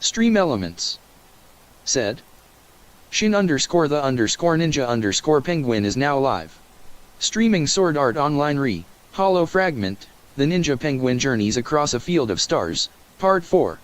Stream elements. Said. Shin underscore the underscore ninja underscore penguin is now live. Streaming Sword Art Online Hollow Fragment, the Ninja Penguin Journeys Across a Field of Stars, Part 4.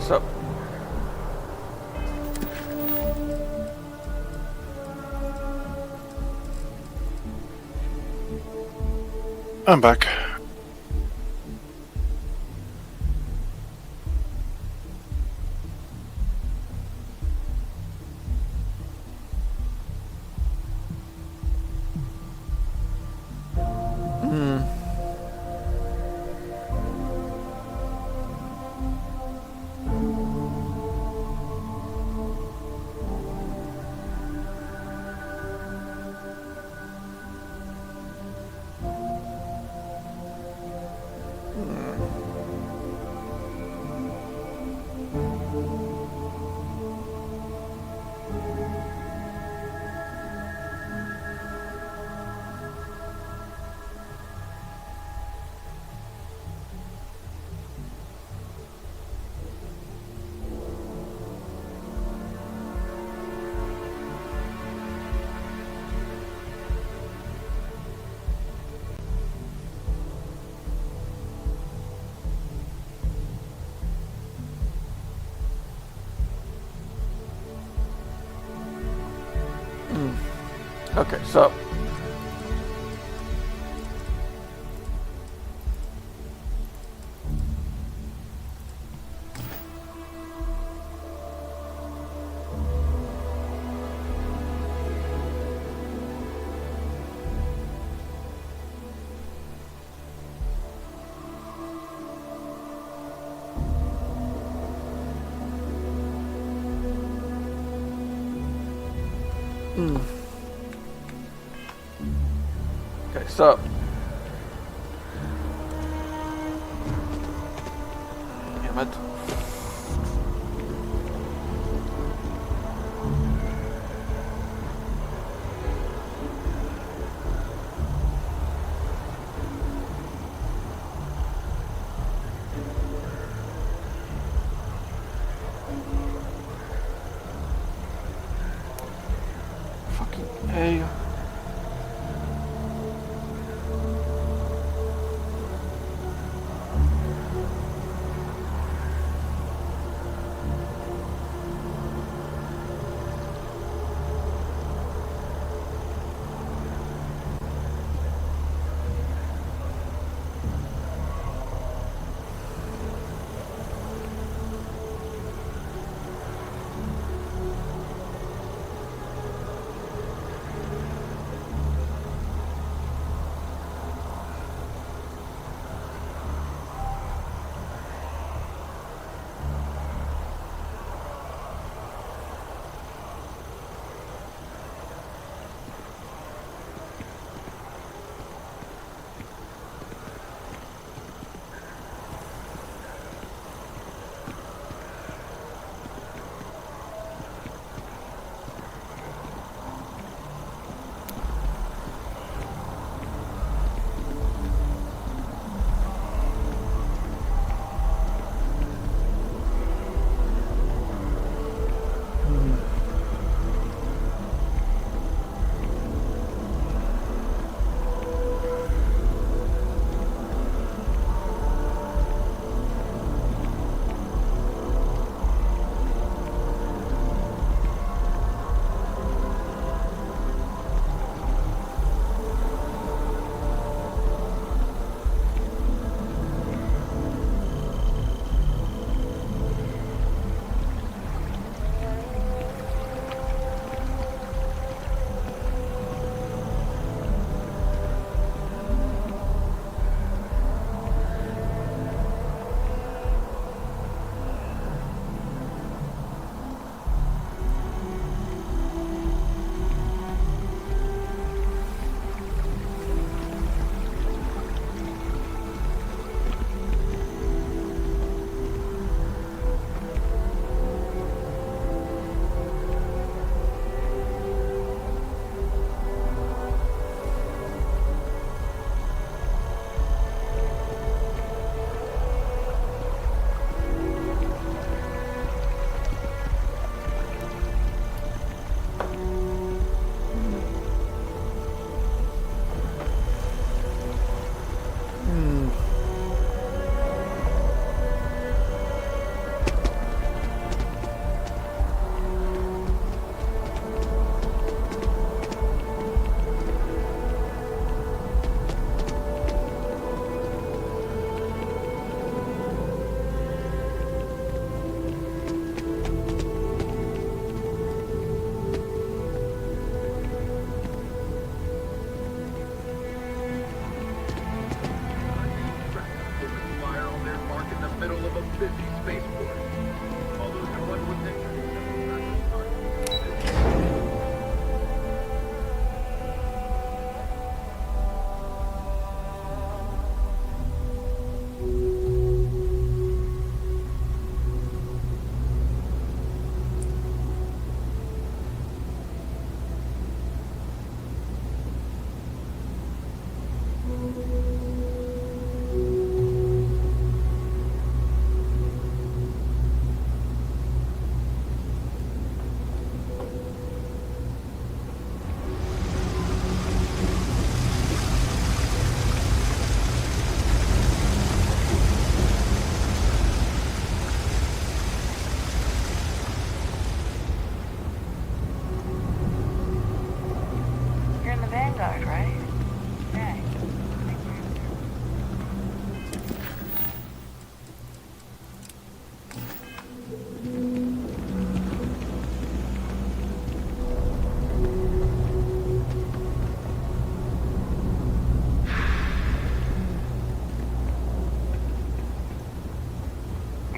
So I'm back. Okay, so okay, so damn it. Fucking A.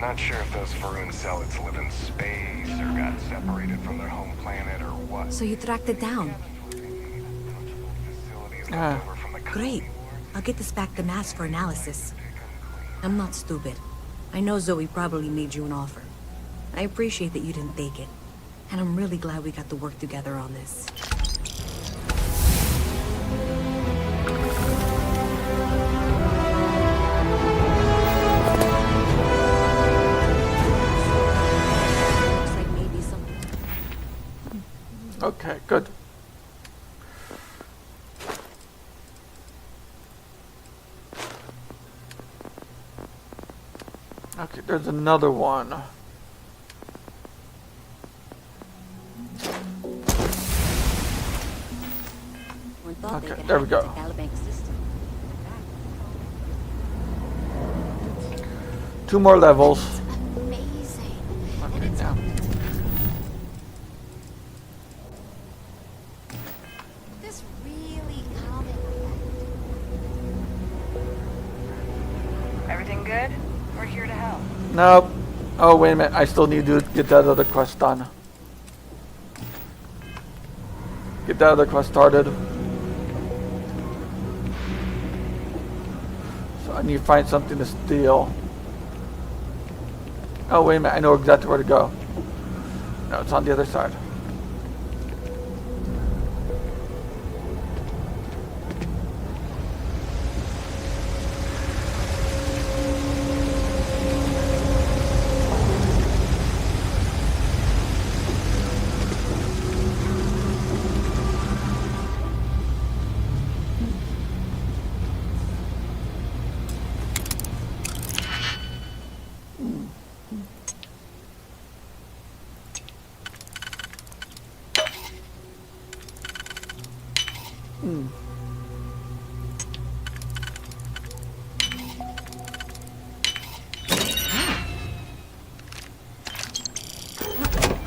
Not sure if those Faroon zealots live in space or got separated from their home planet or what. So you tracked it down. Facilities left over from the Great. I'll get this back to Mass for analysis. I'm not stupid. I know Zoe probably made you an offer. I appreciate that you didn't take it. And I'm really glad we got to work together on this. Looks like maybe something. Okay, good. Okay, there's another one. Okay, there we go. Two more levels. Amazing. Okay, now. This really calming effect. Everything good? We're here to help. Nope. Oh, wait a minute. I still need to get that other quest done. Get that other quest started. So I need to find something to steal. Oh, wait a minute. I know exactly where to go. No, it's on the other side.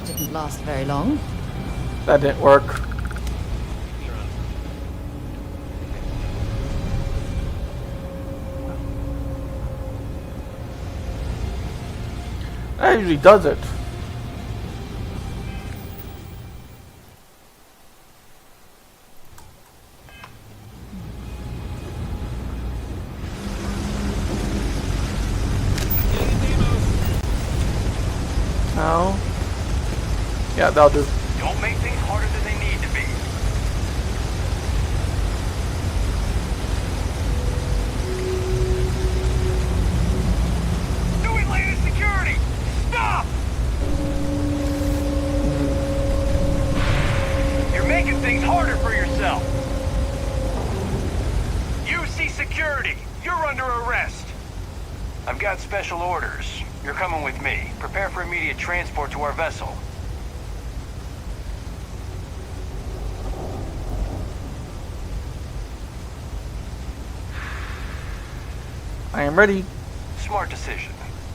Didn't last very long. That didn't work. That usually does it. No. Yeah, that'll do. Don't make things harder than they need to be. Doing latest security! Stop! You're making things harder for yourself. UC security, you're under arrest. I've got special orders. You're coming with me. Prepare for immediate transport to our vessel. I am ready. Smart decision.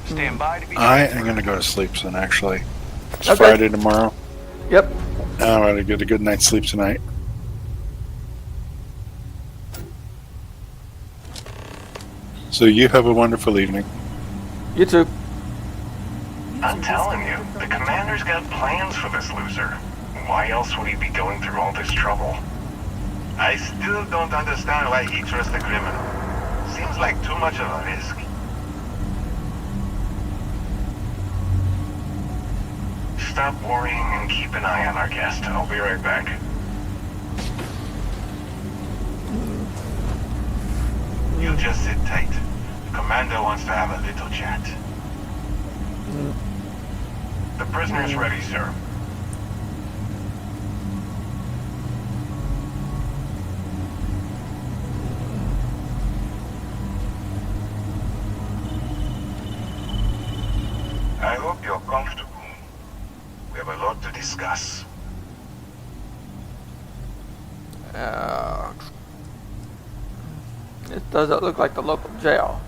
Stand by to be I transferred. am going to go to sleep soon, actually. It's Okay. Friday tomorrow. Yep. I'm going to get a good night's sleep tonight. So you have a wonderful evening. You too. I'm telling you, the commander's got plans for this loser. Why else would he be going through all this trouble? I still don't understand why he trusts a criminal. Seems like too much of a risk. Stop worrying and keep an eye on our guest. I'll be right back. You just sit tight. The commander wants to have a little chat. The prisoner's ready, sir. I hope you're comfortable. We have a lot to discuss. It doesn't look like the local jail.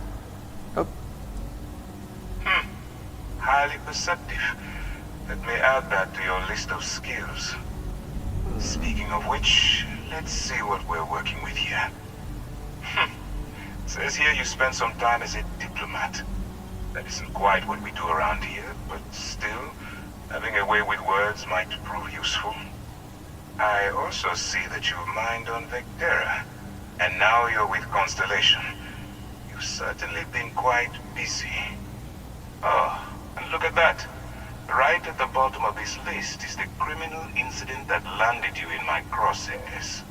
Nope. Highly perceptive. That may add that to your list of skills. Speaking of which, let's see what we're working with here. Says here you spent some time as a diplomat. That isn't quite what we do around here, but still, having a way with words might prove useful. I also see that you've mined on Vectera, and now you're with Constellation. You've certainly been quite busy. Oh, and look at that. Right at the bottom of this list is the criminal incident that landed you in my crosshairs.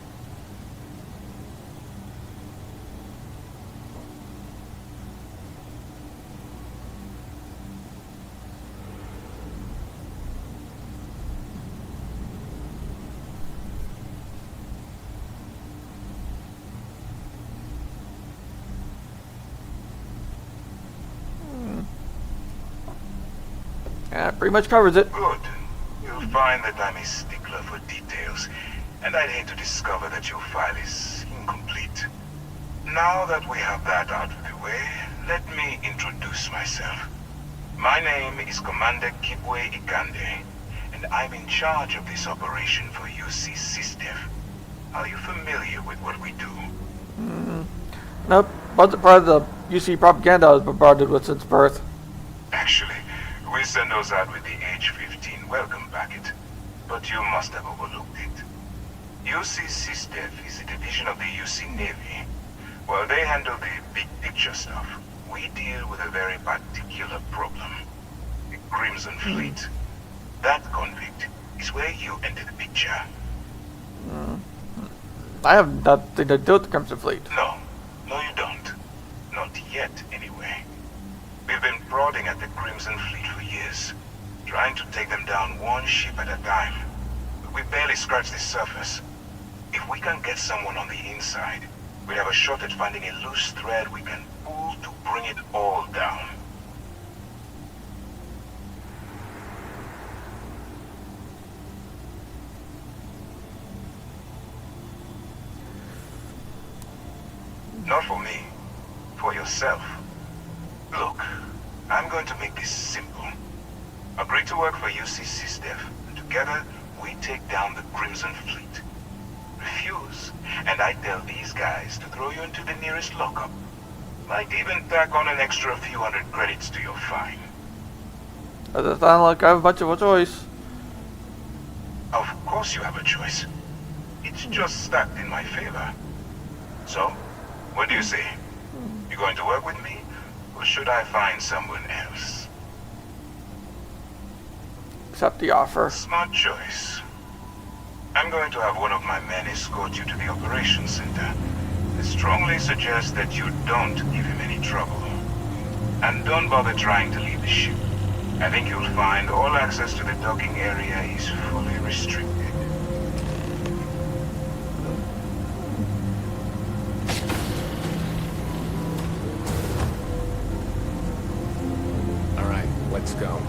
Yeah, pretty much covers it. Good. You'll find that I'm a stickler for details, and I'd hate to discover that your file is incomplete. Now that we have that out of the way, let me introduce myself. My name is Commander Kibwe Ikande, and I'm in charge of this operation for UC SysDef. Are you familiar with what we do? Nope, wasn't part of the UC propaganda I was bombarded with since birth. Actually, we send those out with the H-15 welcome packet, but you must have overlooked it. UC SysDef is a division of the UC Navy. While they handle the big picture stuff, we deal with a very particular problem. The Crimson Fleet. That convict is where you enter the picture. I have nothing to do with the Crimson Fleet. No, you don't. Not yet, anyway. We've been prodding at the Crimson Fleet for years, trying to take them down one ship at a time. But we barely scratched the surface. If we can get someone on the inside, we have a shot at finding a loose thread we can pull to bring it all down. Not for me. For yourself. Look, I'm going to make this simple. Agree to work for UC SysDef, and together we take down the Crimson Fleet. Refuse, and I tell these guys to throw you into the nearest lockup. Might even tack on an extra few hundred credits to your fine. Does it sound like I have much of a choice? Of course you have a choice. It's just stacked in my favor. So, what do you say? You going to work with me, or should I find someone else? Accept the offer. Smart choice. I'm going to have one of my men escort you to the operations center. I strongly suggest that you don't give him any trouble. And don't bother trying to leave the ship. I think you'll find all access to the docking area is fully restricted. All right, let's go.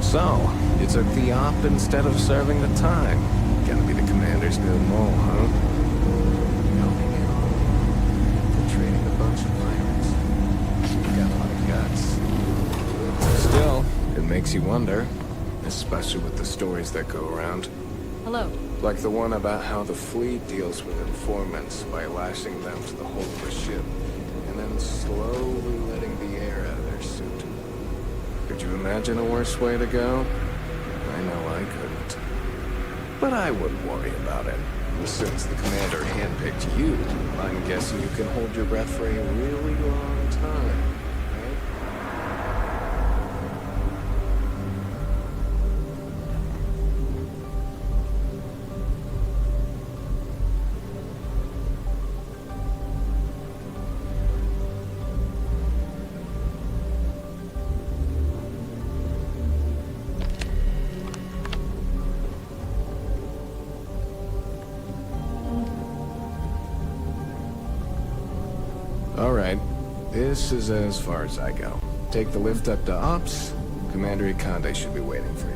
So, you took the op instead of serving the time. Gonna be the commander's new mole, huh? Helping it all. Infiltrating a bunch of pirates. You got a lot of guts. Still, it makes you wonder. Especially with the stories that go around. Hello. Like the one about how the fleet deals with informants by lashing them to the hull of a ship, and then slowly letting the air out of their suit. Could you imagine a worse way to go? I know I couldn't. But I wouldn't worry about it. Since the commander handpicked you, I'm guessing you can hold your breath for a really long time, right? Alright, this is as far as I go. Take the lift up to Ops. Commander Ikande should be waiting for you.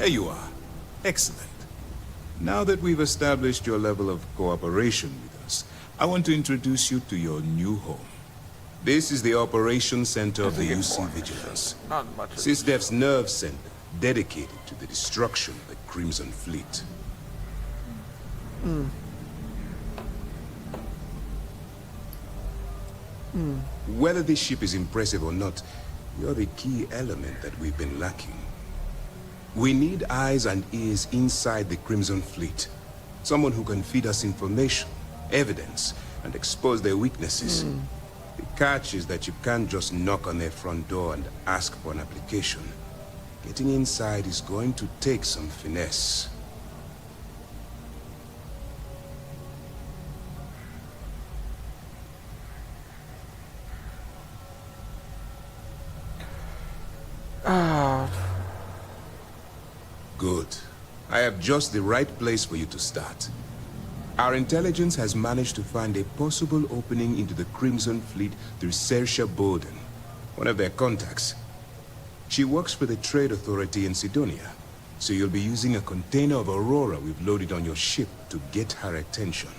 you are. Excellent. Now that we've established your level of cooperation with us, I want to introduce you to your new home. This is the Operations Center of the UC Vigilance. Not much. SysDef's nerve center, dedicated to the destruction of the Crimson Fleet. Whether this ship is impressive or not, you're the key element that we've been lacking. We need eyes and ears inside the Crimson Fleet. Someone who can feed us information, evidence, and expose their weaknesses. The catch is that you can't just knock on their front door and ask for an application. Getting inside is going to take some finesse. Good. I have just the right place for you to start. Our intelligence has managed to find a possible opening into the Crimson Fleet through Saoirse Bowden, one of their contacts. She works for the Trade Authority in Sidonia, so you'll be using a container of Aurora we've loaded on your ship to get her attention.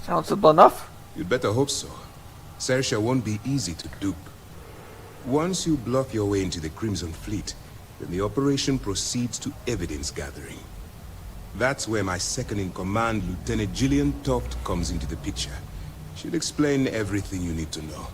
Sounds simple enough. You'd better hope so. Saoirse won't be easy to dupe. Once you bluff your way into the Crimson Fleet, then the operation proceeds to evidence gathering. That's where my second-in-command, Lieutenant Gillian Toft, comes into the picture. She'll explain everything you need to know.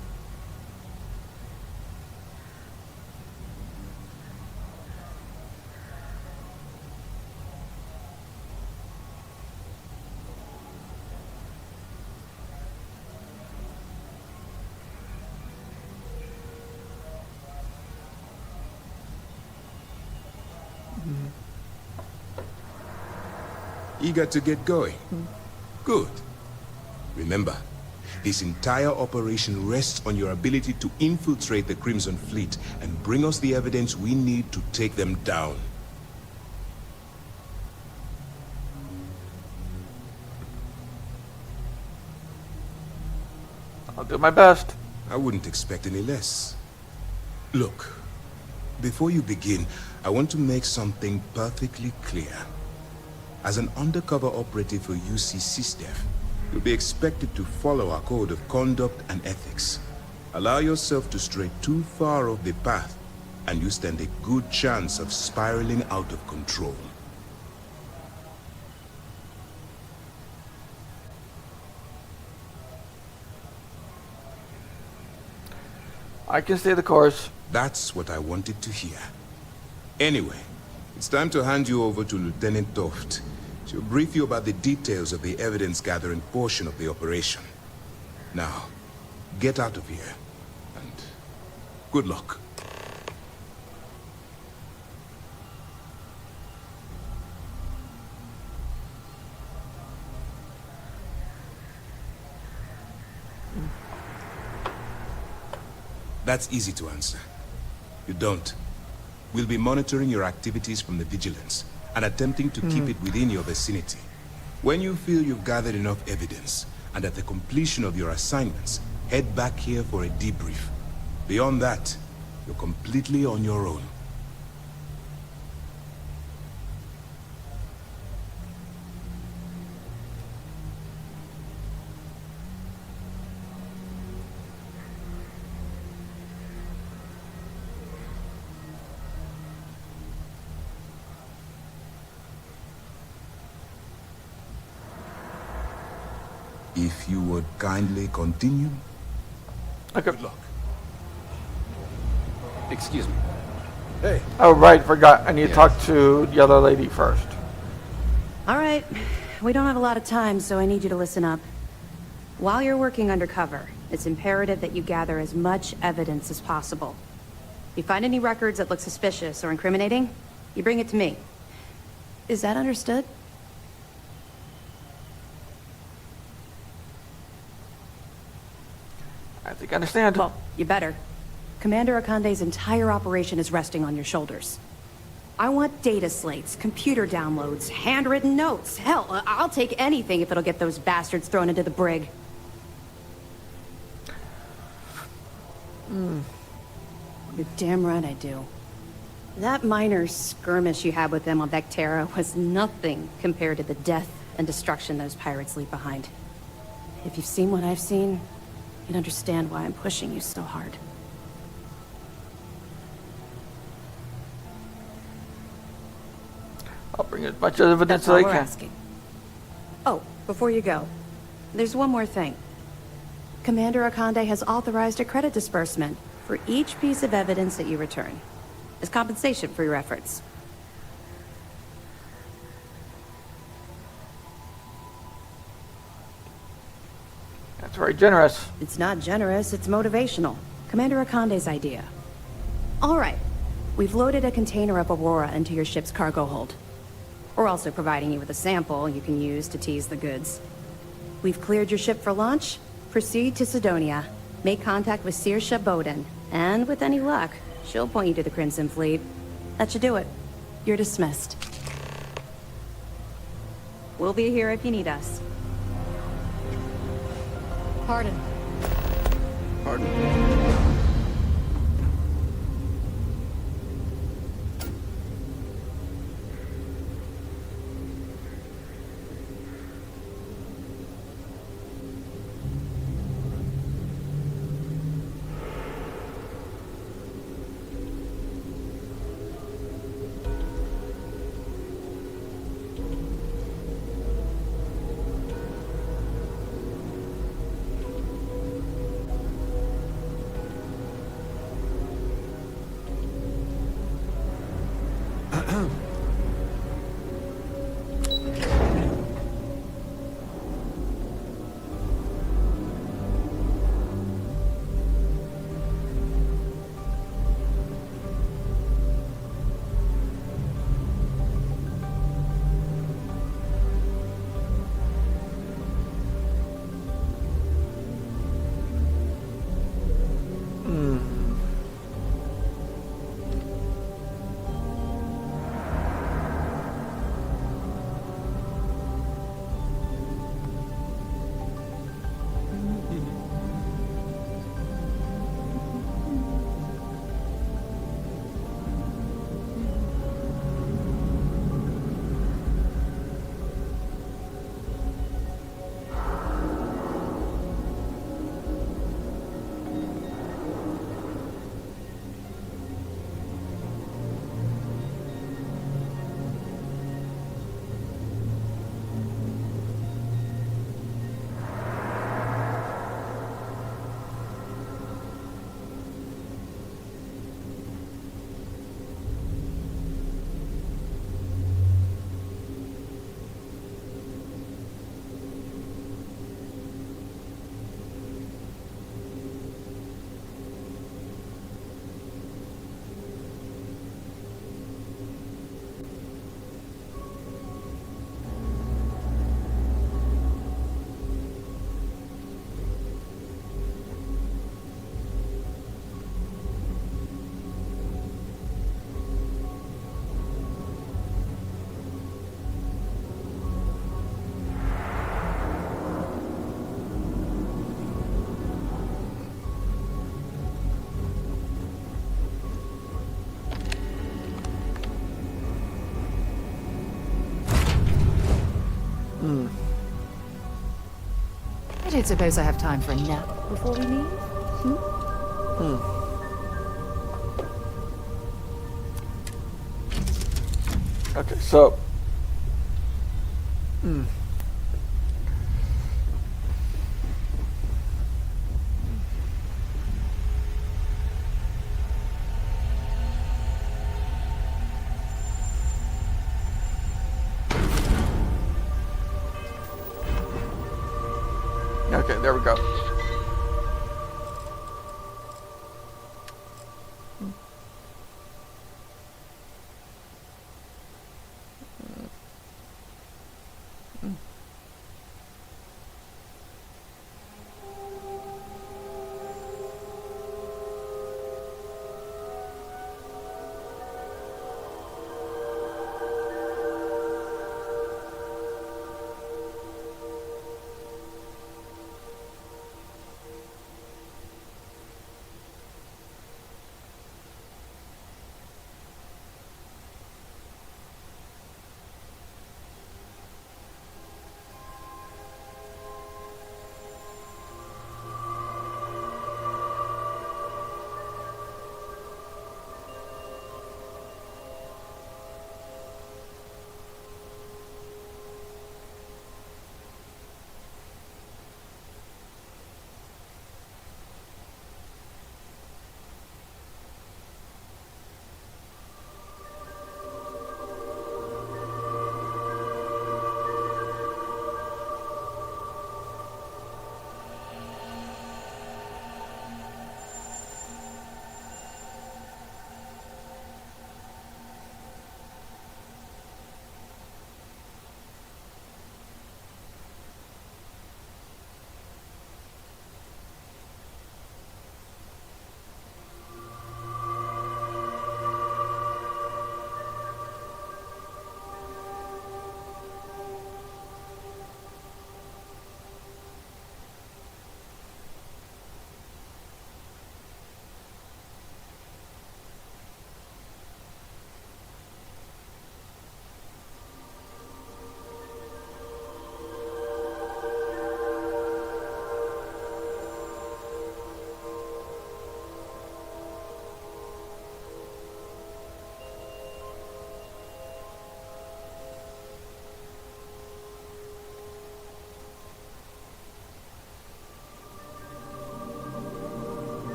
Eager to get going? Good. Remember, this entire operation rests on your ability to infiltrate the Crimson Fleet and bring us the evidence we need to take them down. I'll do my best. I wouldn't expect any less. Look, before you begin, I want to make something perfectly clear. As an undercover operative for UC SysDef, you'll be expected to follow our code of conduct and ethics. Allow yourself to stray too far off the path, and you stand a good chance of spiraling out of control. I can stay the course. That's what I wanted to hear. Anyway, it's time to hand you over to Lieutenant Toft. She'll brief you about the details of the evidence-gathering portion of the operation. Now, get out of here, and good luck. That's easy to answer. You don't. We'll be monitoring your activities from the Vigilance and attempting to keep it within your vicinity. When you feel you've gathered enough evidence, and at the completion of your assignments, head back here for a debrief. Beyond that, you're completely on your own. If you would kindly continue. Okay. Good luck. Excuse me. Hey. Oh, right, forgot. I need to talk to the other lady first. All right. We don't have a lot of time, so I need you to listen up. While you're working undercover, it's imperative that you gather as much evidence as possible. If you find any records that look suspicious or incriminating, you bring it to me. Is that understood? I think I understand. Well, you better. Commander Akande's entire operation is resting on your shoulders. I want data slates, computer downloads, handwritten notes. Hell, I'll take anything if it'll get those bastards thrown into the brig. You're damn right I do. That minor skirmish you had with them on Vectera was nothing compared to the death and destruction those pirates leave behind. If you've seen what I've seen, you'd understand why I'm pushing you so hard. I'll bring as much evidence That's as all I we're can. asking. Oh, before you go, there's one more thing. Commander Akande has authorized a credit disbursement for each piece of evidence that you return, as compensation for your efforts. That's very generous. It's not generous, it's motivational. Commander Akande's idea. All right, we've loaded a container of Aurora into your ship's cargo hold. We're also providing you with a sample you can use to tease the goods. We've cleared your ship for launch. Proceed to Sidonia. Make contact with Saoirse Bowden. And with any luck, she'll point you to the Crimson Fleet. That should do it. You're dismissed. We'll be here if you need us. Pardon. Pardon? I don't suppose I have time for a nap before we leave? Okay, so... Okay, there we go.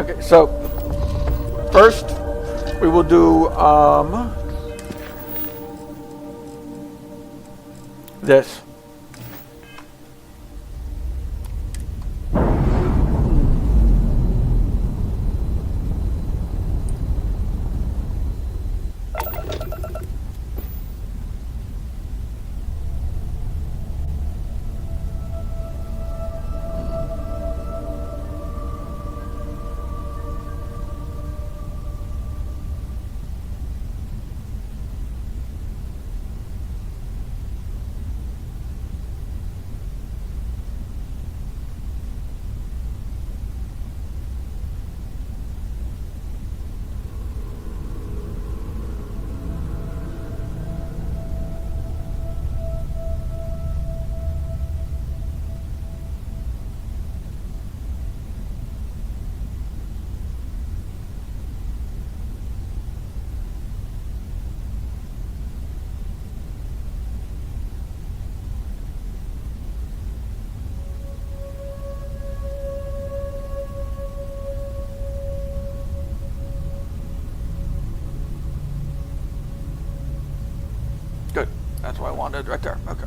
Okay, so first we will do this. Good. That's what I wanted right there. Okay.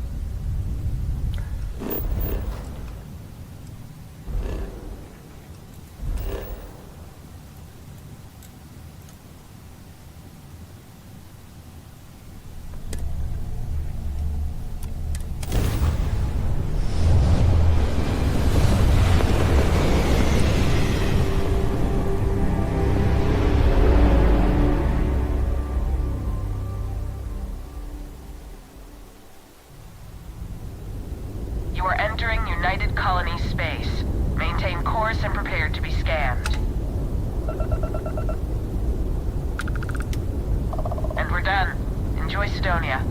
You are entering United Colony space. Maintain course and prepare to be scanned. And we're done. Enjoy Sidonia.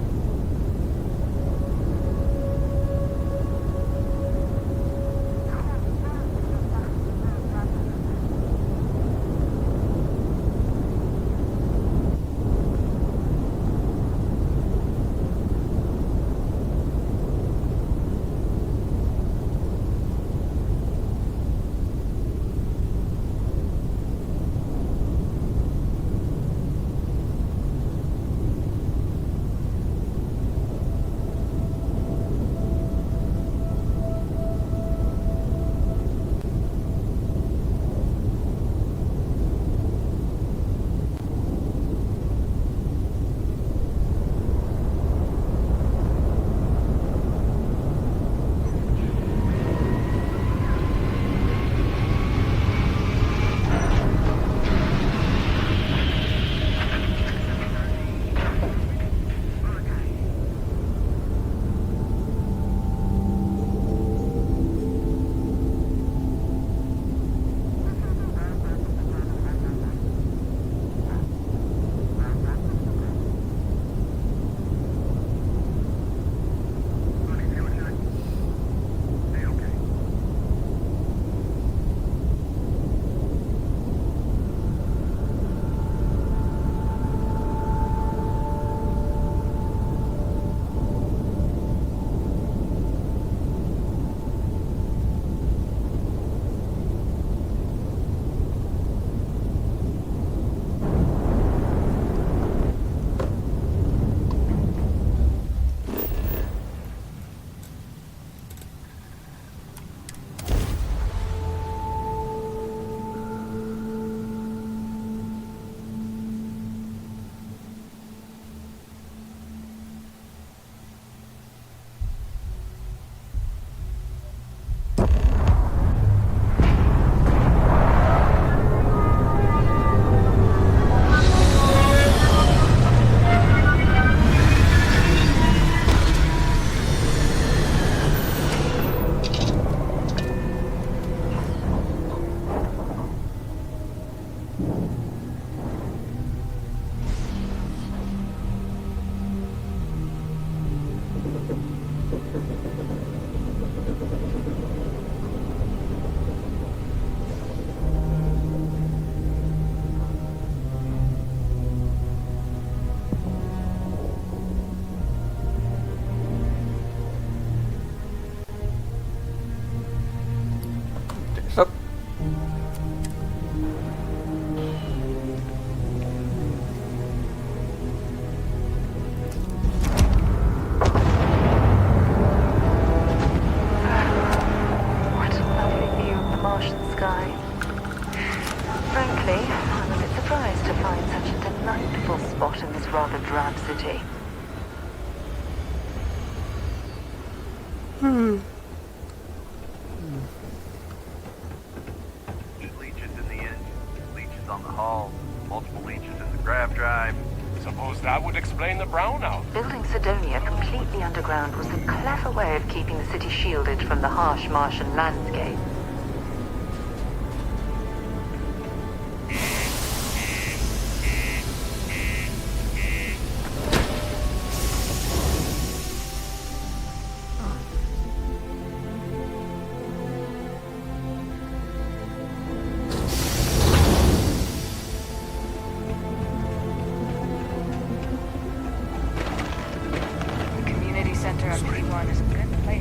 That would explain the brownout. Building Sidonia completely underground was a clever way of keeping the city shielded from the harsh Martian landscape.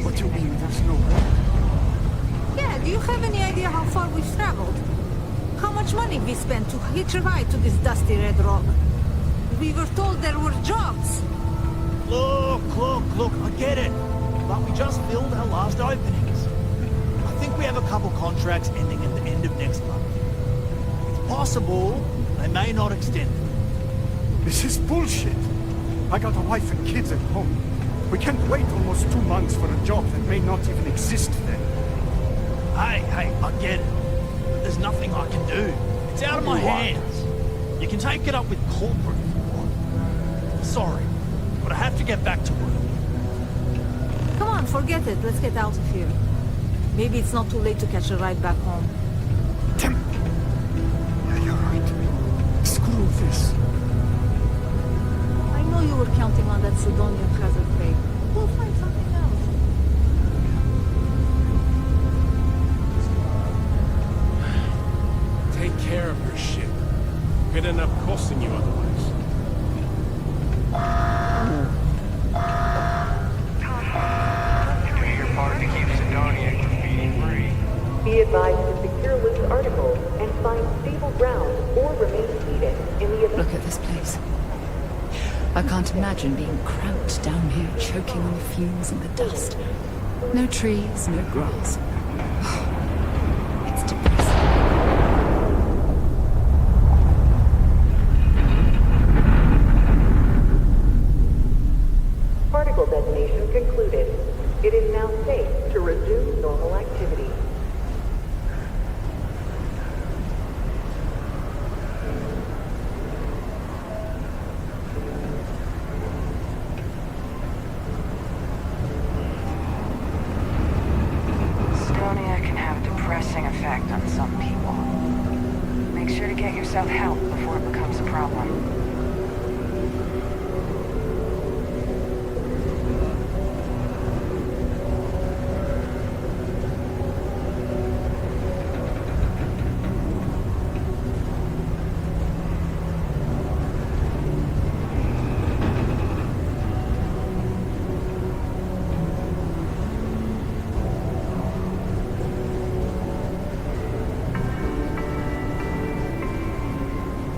What do you mean there's no road? Yeah, do you have any idea how far we've traveled? How much money we spent to hitch a ride to this dusty red rock? We were told there were jobs. Look, I get it. But we just filled our last openings. I think we have a couple contracts ending at the end of next month. It's possible they may not extend it. This is bullshit. I got a wife and kids at home. We can't wait almost 2 months for a job that may not even exist then. Hey, I get it. But there's nothing I can do. It's out of my hands. You can take it up with corporate if you want. Sorry, but I have to get back to work. Come on, forget it. Let's get out of here. Maybe it's not too late to catch a ride back home. Yeah, you're right. Screw this. I know you were counting on that Sidonian hazard pay. We'll find something else. Take care of her ship. Could end up costing you otherwise. Do your part to keep Sidonia graffiti-free. Be advised to secure loose articles and find stable ground or remain seated in the event. Look at this place. I can't imagine being cramped down here, choking on the fumes and the dust. No trees, no grass. It's depressing. Particle detonation concluded. It is now safe to resume normal activity. Sidonia can have a depressing effect on some people. Make sure to get yourself help before it becomes a problem.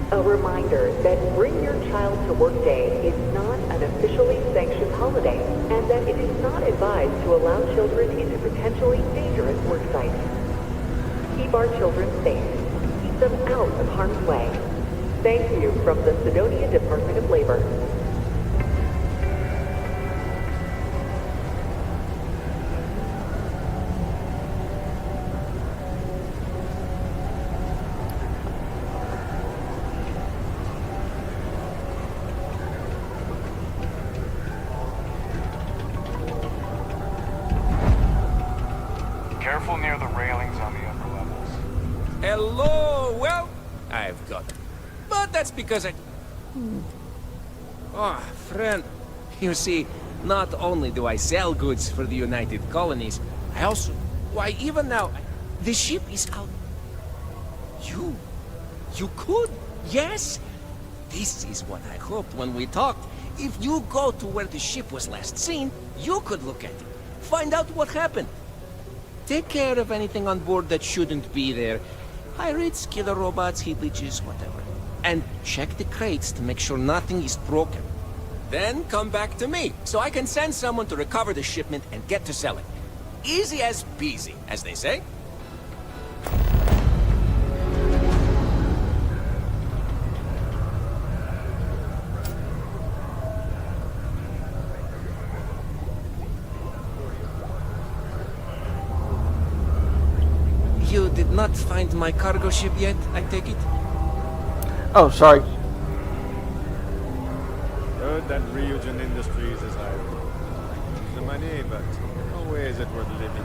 A reminder that Bring Your Child to Work Day is not an officially sanctioned holiday, and that it is not advised to allow children into potentially dangerous work sites. Keep our children safe. Keep them out of harm's way. Thank you from the Sidonia Department of Labor. Careful near the railings on the upper levels. Hello! Well, I've got it. But that's because I... Oh, friend. You see, not only do I sell goods for the United Colonies, I also... Why, even now, the ship is out... You could? Yes? This is what I hoped when we talked. If you go to where the ship was last seen, you could look at it. Find out what happened. Take care of anything on board that shouldn't be there. Pirates, killer robots, heat leeches, whatever. And check the crates to make sure nothing is broken. Then come back to me, so I can send someone to recover the shipment and get to selling. Easy as peasy, as they say. You did not find my cargo ship yet, I take it? Oh, sorry. heard that Ryujin Industries is hiring. The money, but no way is it worth living in.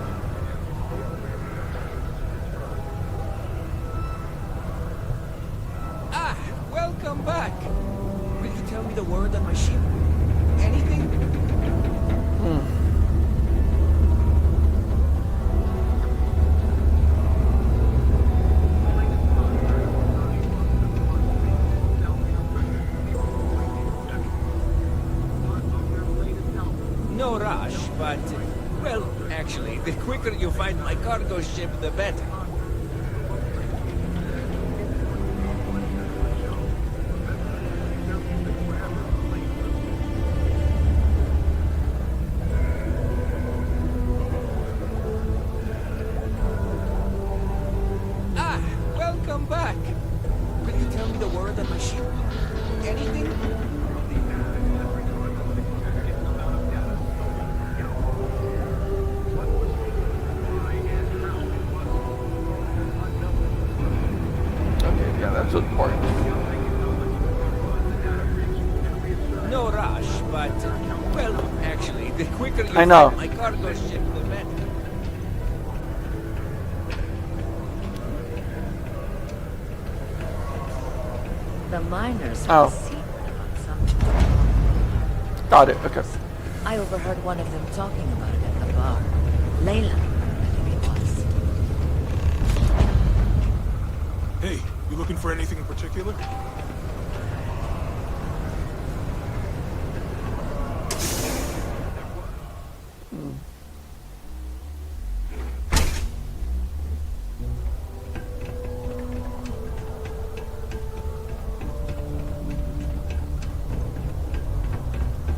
Ah, welcome back. Will you tell me the word on my ship? Anything? No rush, but, well, actually, the quicker you find my cargo ship, the better. Ah, welcome back. Will you tell me the word on my ship? Anything? Okay, yeah, that's important. No rush, but, well, actually, the quicker you I know. find my cargo ship, the better. The miners Oh. have seen about something. Got it, okay. I overheard one of them talking about it at the bar. Layla, I think it was. Hey, you looking for anything in particular?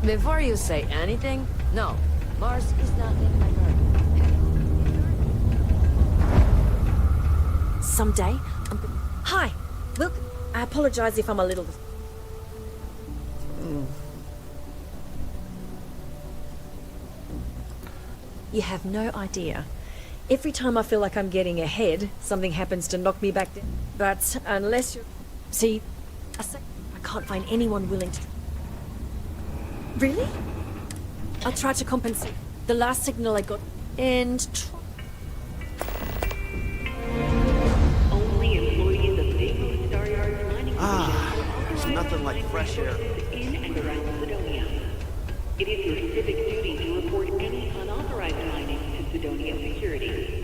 Before you say anything, no. Mars is not in my garden. Someday, Hi, Wilk. I apologize if I'm a little... You have no idea. Every time I feel like I'm getting ahead, something happens to knock me back down. But unless you... See, I can't find anyone willing to... Really? I'll try to compensate. The last signal I got... And... Only employees of Dago Staryard's mining There's nothing like fresh air. in and around Sidonia. It is your civic duty to report any unauthorized mining to Sidonia Security.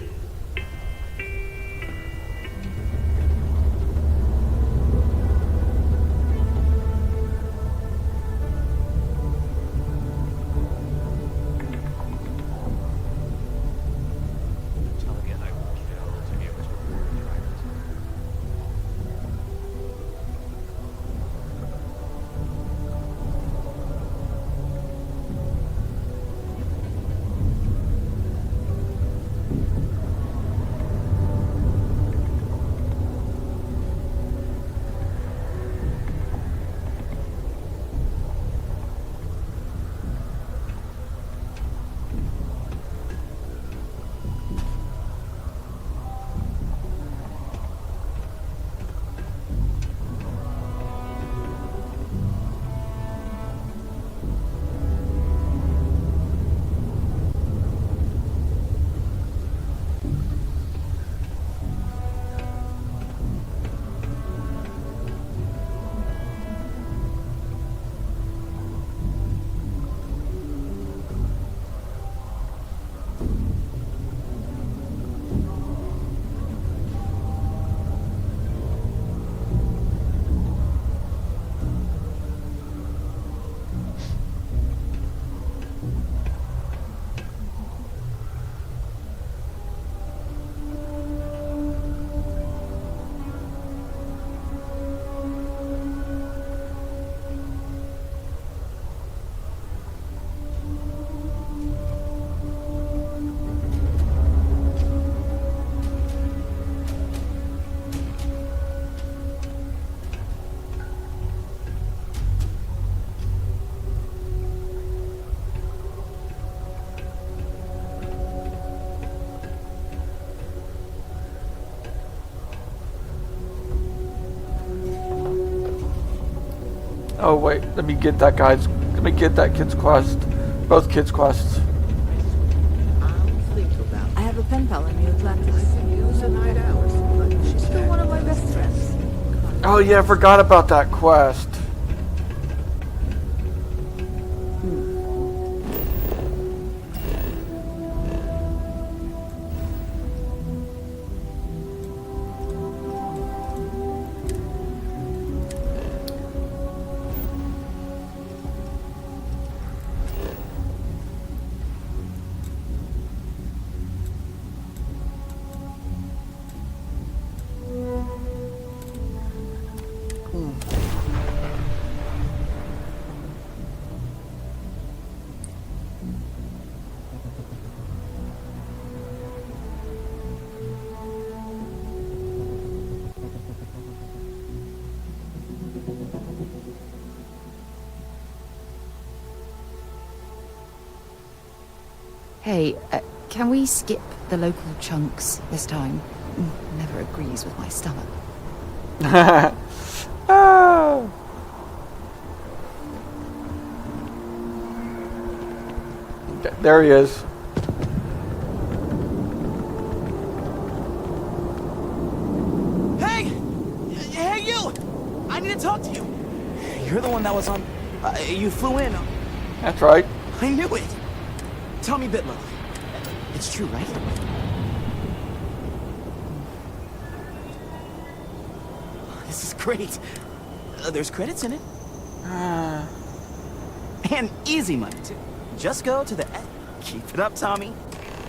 Oh wait, let me get that guy's Let me get that kid's quest. Both kids' quests. I have a pen pal in New Atlantis. I can use a night out. She's still one of my best friends. Oh yeah, I forgot about that quest. Hey, can we skip the local chunks this time? Never agrees with my stomach. Ah. Okay, there he is. Hey! Hey, you! I need to talk to you. You're the one that was on... you flew in. That's right. I knew it. Tell me, Bitlow. It's true, right? This is great. There's credits in it. And easy money, too. Just go to the... Keep it up, Tommy.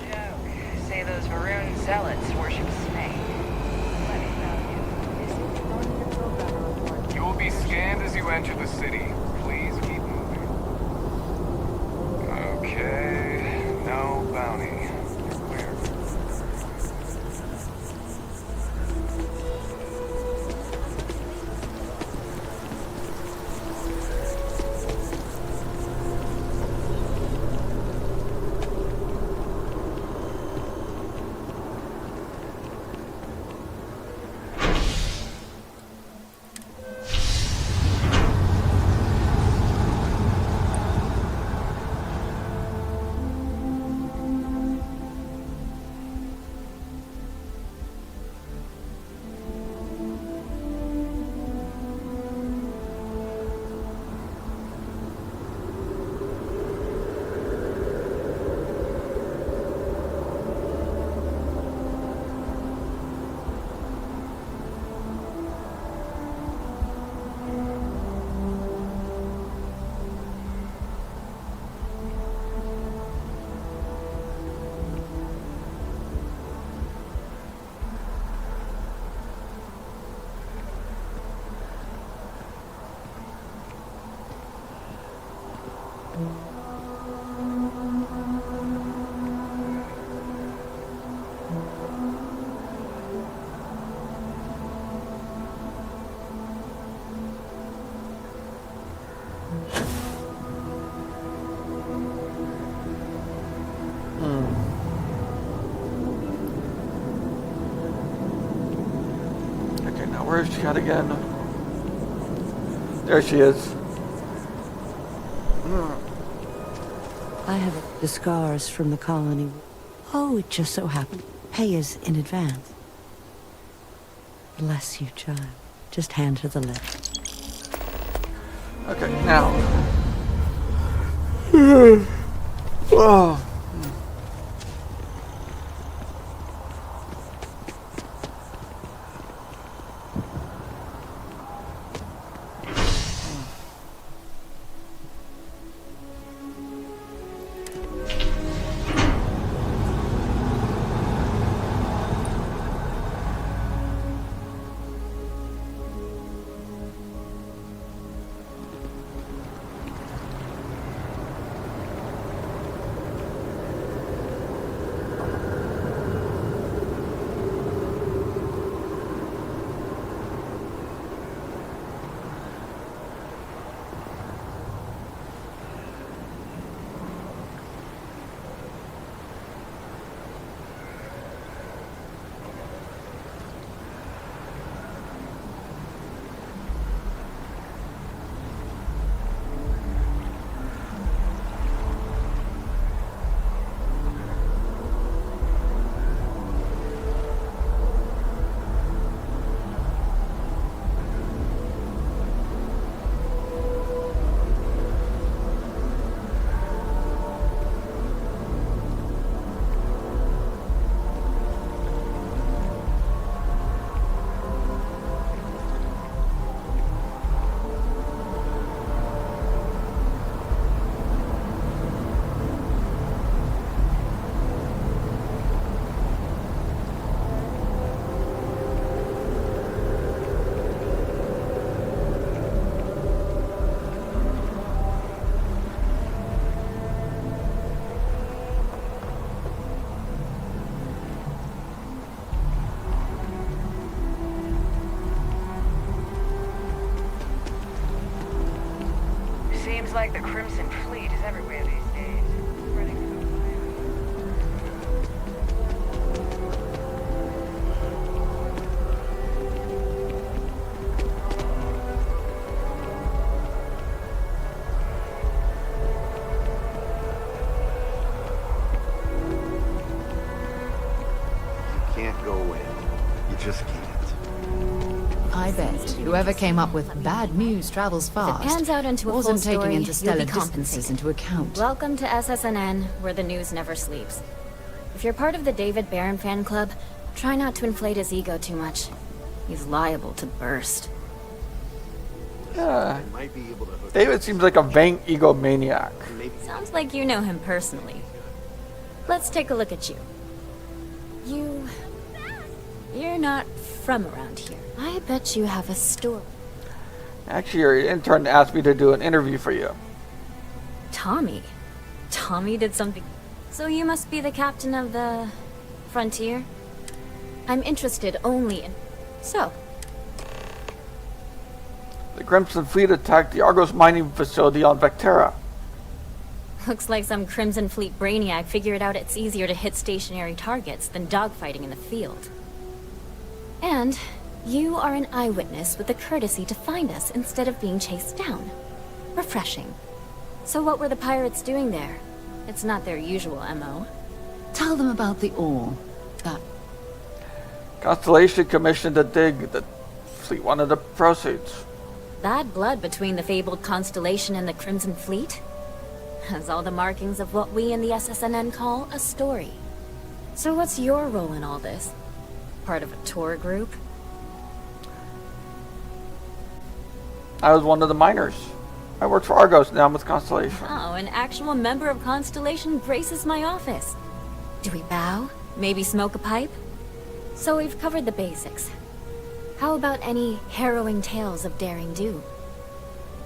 Joke. Say those maroon zealots worship Snake. You will be scanned as you enter the city. Please keep moving. Okay. No bounty. You're clear. Okay, now where's she at again? There she is. I have the scars from the colony. Oh, it just so happened. Pay is in advance. Bless you, child. Just hand her the letter. Okay, now. Oh. Seems like the Crimson Fleet is everywhere these days. Spreading Can't go away. You just can't. I bet whoever came up with bad news travels fast If it pans out into a wasn't full taking story, interstellar you'll be distances compensated. into account. Welcome to SSNN, where the news never sleeps. If you're part of the David Barron fan club, try not to inflate his ego too much. He's liable to burst. Yeah. Might be able to hook David seems like a vain egomaniac. Sounds like you know him personally. Let's take a look at you. You're not from around here. I bet you have a story. Actually, your intern asked me to do an interview for you. Tommy? Tommy did something... So you must be the captain of the... Frontier? I'm interested only in... So, The Crimson Fleet attacked the Argos mining facility on Vectera. looks like some Crimson Fleet brainiac figured out it's easier to hit stationary targets than dogfighting in the field. And you are an eyewitness with the courtesy to find us instead of being chased down. Refreshing. So what were the pirates doing there? It's not their usual MO. Tell them about the ore. That Constellation commissioned a dig. The fleet wanted the proceeds. Bad blood between the fabled Constellation and the Crimson Fleet? Has all the markings of what we in the SSNN call a story. So what's your role in all this? Part of a tour group? I was one of the miners. I worked for Argos, now I'm with Constellation. Oh, an actual member of Constellation graces my office. Do we bow? Maybe smoke a pipe? So we've covered the basics. How about any harrowing tales of daring do?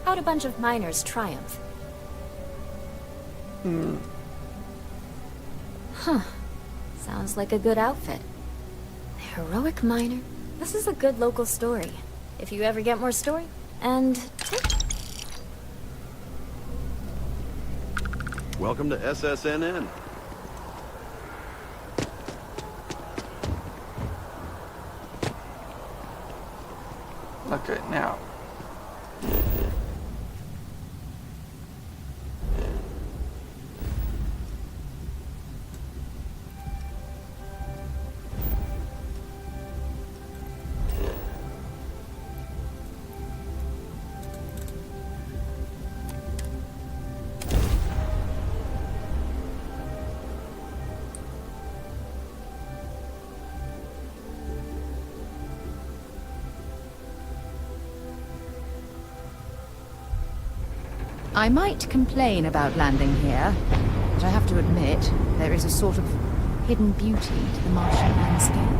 How'd a bunch of miners triumph? Huh. Sounds like a good outfit. The heroic miner. This is a good local story. If you ever get more story. And... Welcome to SSNN. Okay, now. I might complain about landing here, but I have to admit, there is a sort of hidden beauty to the Martian landscape.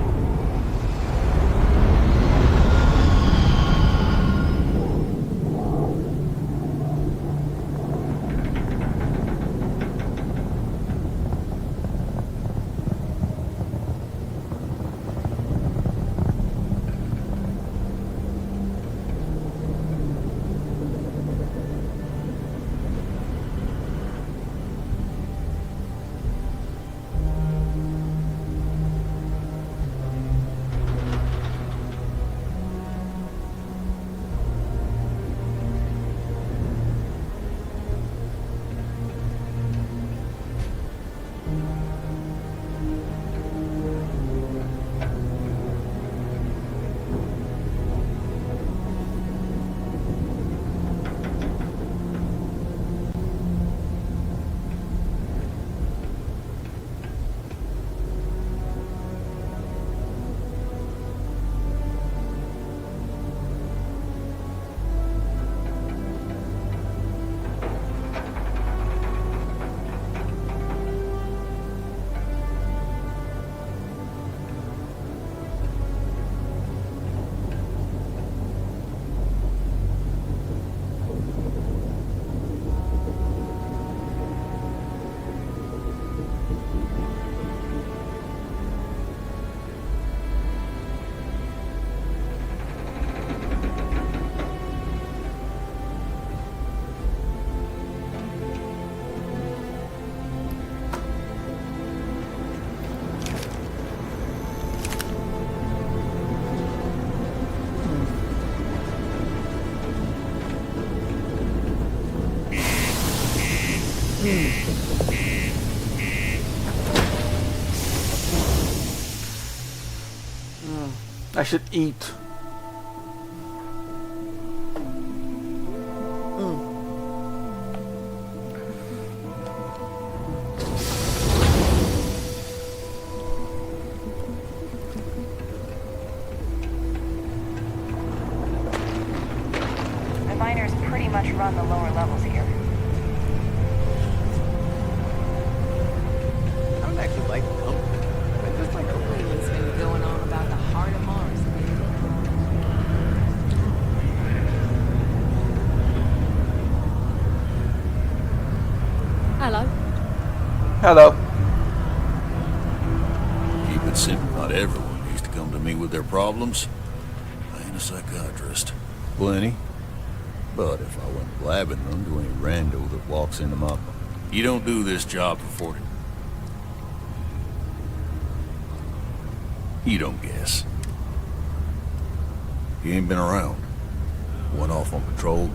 I should eat. The miners pretty much run the lower levels here. I don't actually like the company. I just like Leland's been going on about the heart of Mars. Hello. Hello. Keep it simple. Not everyone needs to come to me with their problems. I ain't a psychiatrist. Plenty. But if I went blabbing them to any rando that walks into my... You don't do this job for 40... You don't guess. He ain't been around. Went off on patrol.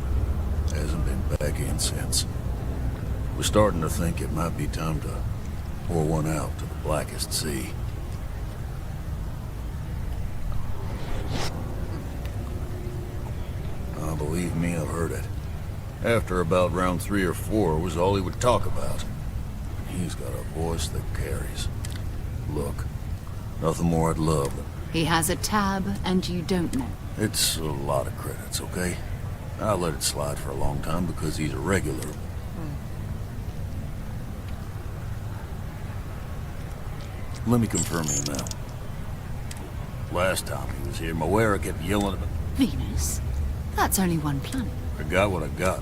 Hasn't been back in since. We're starting to think it might be time to pour one out to the blackest sea. Believe me, I've heard it. After about round 3 or 4 was all he would talk about. And he's got a voice that carries. Look, nothing more I'd love than... He has a tab, and you don't know. It's a lot of credits, okay? I let it slide for a long time because he's a regular. Let me confirm you now. Last time he was here, Moera kept yelling about... Venus? That's only one planet. I got what I got.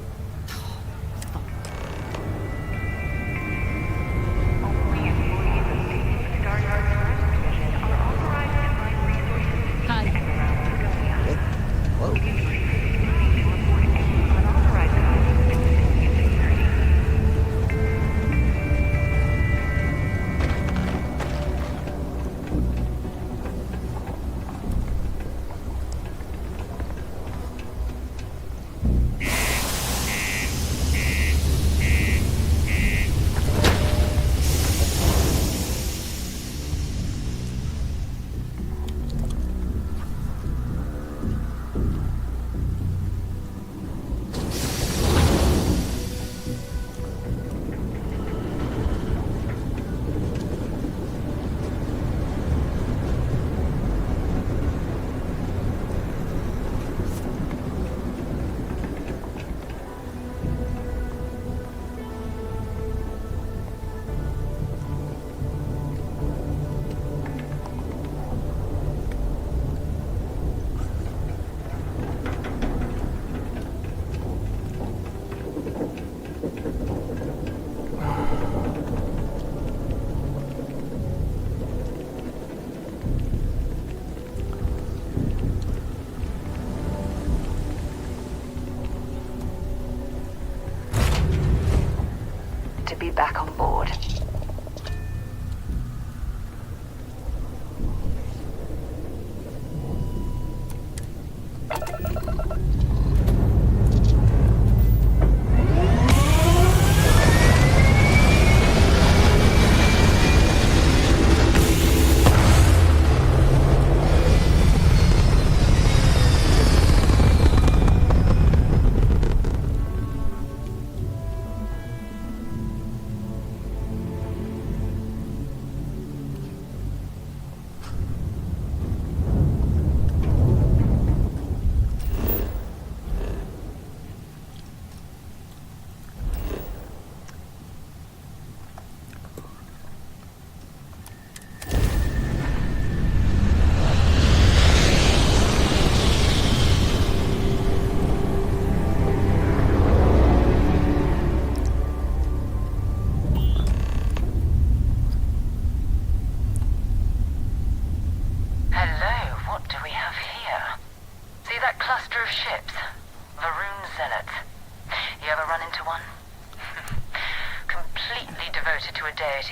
Be back on board.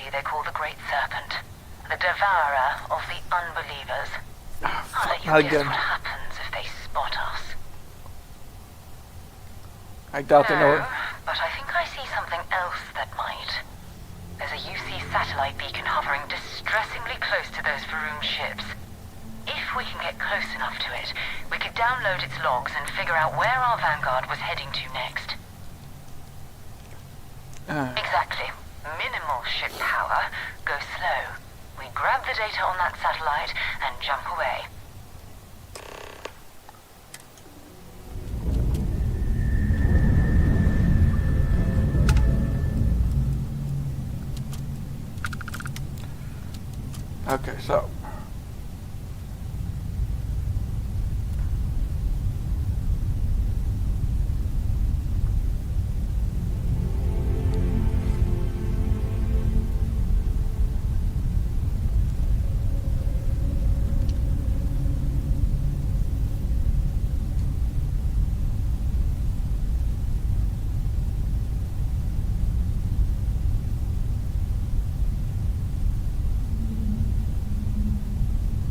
They call the Great Serpent, the devourer of the unbelievers. I'll let you guess what happens if they spot us. I doubt they know it. But I think I see something else that might. There's a UC satellite beacon hovering distressingly close to those Faroon ships. If If we can get close enough to it, we could download its logs and figure out where our vanguard was heading to next. Exactly. Minimal ship power. Go slow. We grab the data on that satellite and jump away. Okay, so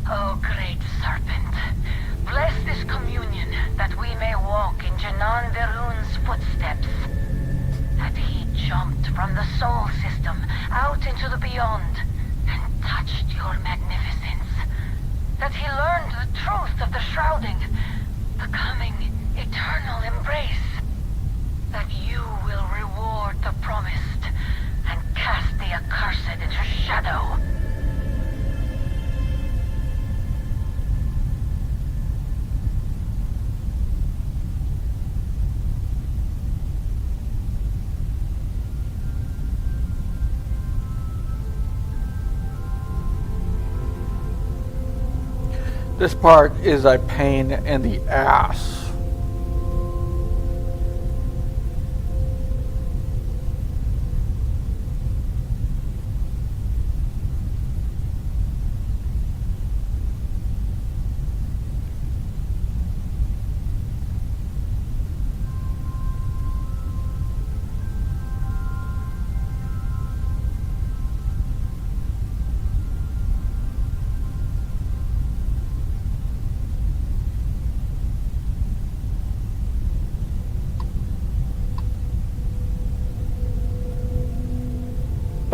Oh, great serpent, bless this communion that we may walk in Janan Verun's footsteps. That he jumped from the soul system out into the beyond and touched your magnificence. That he learned the truth of the shrouding, the coming eternal embrace. That you will reward the promised and cast the accursed into shadow. this part is a pain in the ass.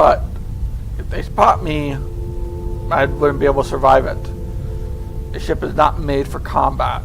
But if they spot me, I wouldn't be able to survive it. The ship is not made for combat.